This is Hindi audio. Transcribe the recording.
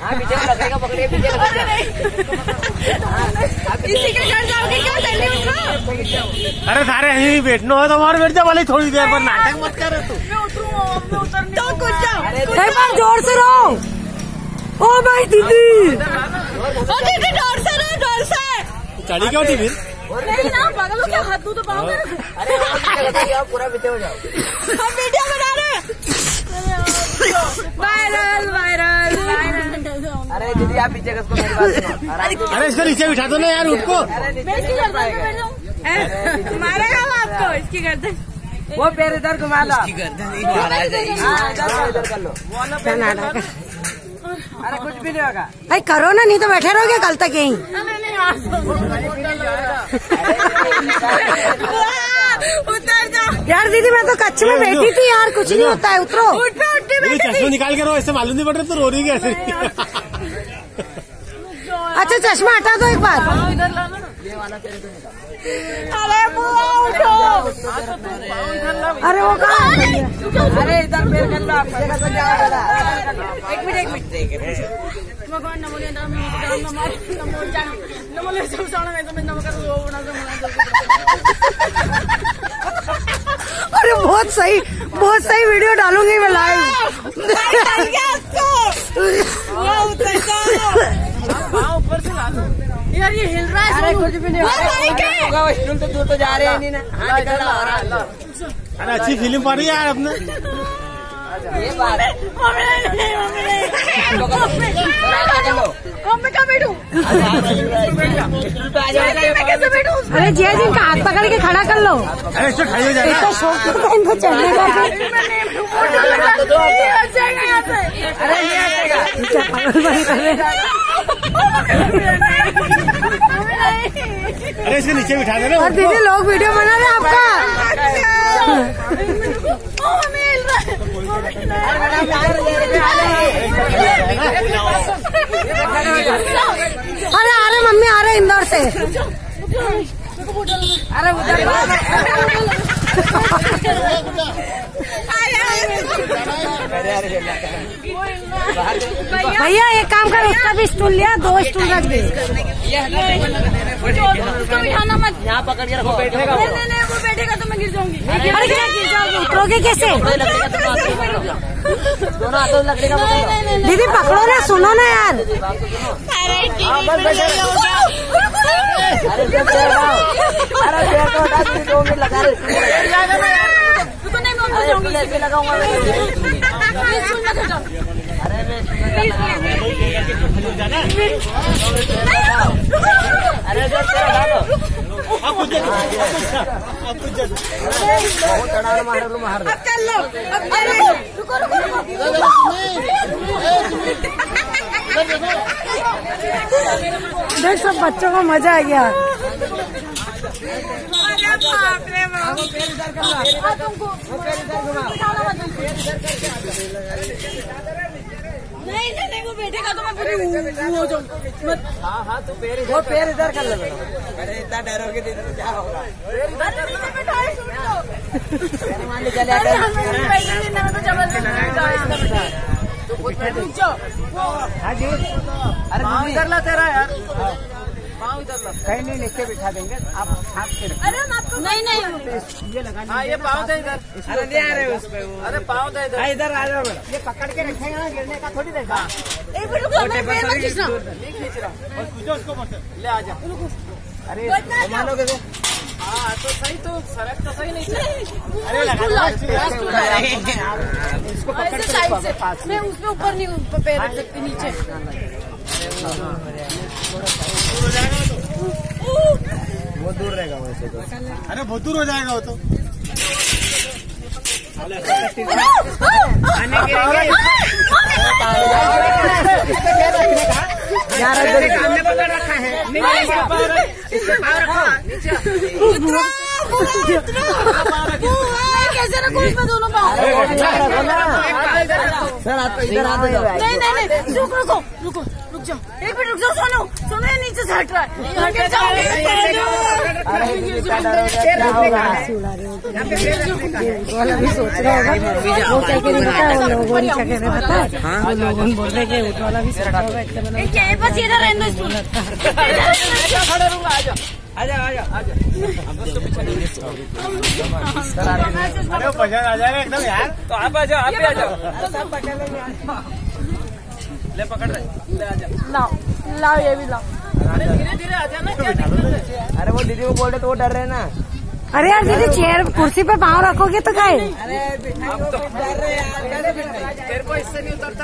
हाँ पीछे लकड़ी का पकड़िए, पीछे अरे सारे यहीं बैठना हो तो और बैठ जा वाले, थोड़ी देर पर नाटक मत कर तू। तो कुछ जोर से रहो। ओ भाई दीदी, ओ दीदी जोर से रहो, जोर से। चढ़ी क्यों थी फिर? नहीं ना पागल हो क्या, हाथ तो पाओ। अरे पूरा पीछे हो जाओ। हम वीडियो बना रहे। Viral viral viral. अरे दीदी आप पीछे कसको मेरी बात सुनो। अरे इसको नीचे बिठा दो ना यार, उठ को। मारेगा वो आपको, इसकी गर्दन। वो पैर इधर घुमा लो, इधर कर लो। अरे कुछ भी नहीं होगा। अरे करो ना, नहीं तो बैठे रहोगे कल तक यहीं। उतर जा यार दीदी, मैं तो कच्छ में बैठी थी यार, कुछ नहीं होता है, उतरो। चश्मा निकाल के रो, ऐसे मालूम नहीं पड़ रहा तो रो रही कैसे? अच्छा चश्मा हटा दो एक बार। अरे बुआ उठो। अरे वो कहाँ? अरे इधर पैर कर लो आप। एक मिनट भगवान नमो अरे बहुत सही वीडियो डालूंगी मैं लाइव। ऊपर से ला दो यार, ये हिल रहा है। अरे कुछ भी नहीं होगा, स्टूल तो दूर तो जा रहे हैं नहीं ना। अरे अच्छी फिल्म पड़ रही है यार अपने। ये बात मैं कहाँ बैठूं? अरे जिया जी इनका हाथ पकड़ के खड़ा कर लो। अरे इसको खड़ी हो जाएगा। तो शौक था इनको चढ़ने का। अरे इसके नीचे बिठा देना। और दीदी लोग वीडियो बना रहे हैं आपका। अरे आ रहे मम्मी, आ रहे इंदौर से। अरे उधर भैया एक काम कर, उसका भी स्टूल लिया, 2 स्टूल रख दे। यहाँ पकड़ के रखो, बैठेगा नहीं वो बैठेगा तो मैं गिर जाऊंगी। अरे क्या गिर जाओगे, उतरोगे कैसे? दोनों हाथों से लकड़ी का पकड़ो। दीदी पकड़ो ना, सुनो ना यार। अरे 2 मिनट लगा रहे। लगाऊंगा। अरे देख सब बच्चों को मजा आ गया। नहीं वो बैठेगा तो मैं पूरी हो जाऊँ। हाँ तो पैर इधर कर लो। अरे इतना डरोगे तो क्या होगा? अरे इधर ला तेरा यार, पाँव इधर ला। कहीं नहीं, नीचे बिठा देंगे आप, हाथ के रखो। अरे आपको नहीं ये लगा। हाँ ये पाँव दे इधर। अरे नहीं आ रहे उस पे। अरे पाँव दे इधर। इधर आ जाओ। ये पकड़ के रखेगा ना, गिरने का थोड़ी देगा। एक मिनट मैं पैर मत खींचना। नहीं खींच रहा, उसको ले आ जा। अरे मानोगे तो? हाँ तो सही, तो सड़क तो सही नहीं। अरे इसको पकड़ के पास। मैं उसमें ऊपर नहीं पैर रख सकती, नीचे। वो दूर रहेगा वैसे तो। अरे बहुत दूर हो जाएगा वो तो। हमने पकड़ रखा है। कैसे रखो इसमें दोनों पाँव? सर आप इधर आ जाओ। नहीं नहीं नहीं, रुको रुको रुको, रुक जाओ, एक मिनट रुक जाओ। सोनो सोनो, ये नीचे से हट रहा है, गिर जाओगे। वाला भी सोच रहा होगा वो क्या कहने पता है, वो लोगों ने क्या कहने पता है, वो लोगों बोल रहे कि उठ वाला भी सोच रहा होगा। बस इधर रहने दो, खड़े रहूंगा। आजा आजा आजा आजा। अरे पसंद आ जाएगा एकदम यार। तो आप आ जाओ, आप भी आ जाओ। ले पकड़ रहे, ले आजा। लाओ लाओ, ये भी लाओ। अरे धीरे धीरे आ जाना। अरे वो दीदी को बोल रहे तो वो डर रहे ना। अरे यार दीदी, चेयर कुर्सी पे पाँव रखोगे तो क्या है? अरे आप तो डर रहे यार, तेरे को इससे नहीं उतरता।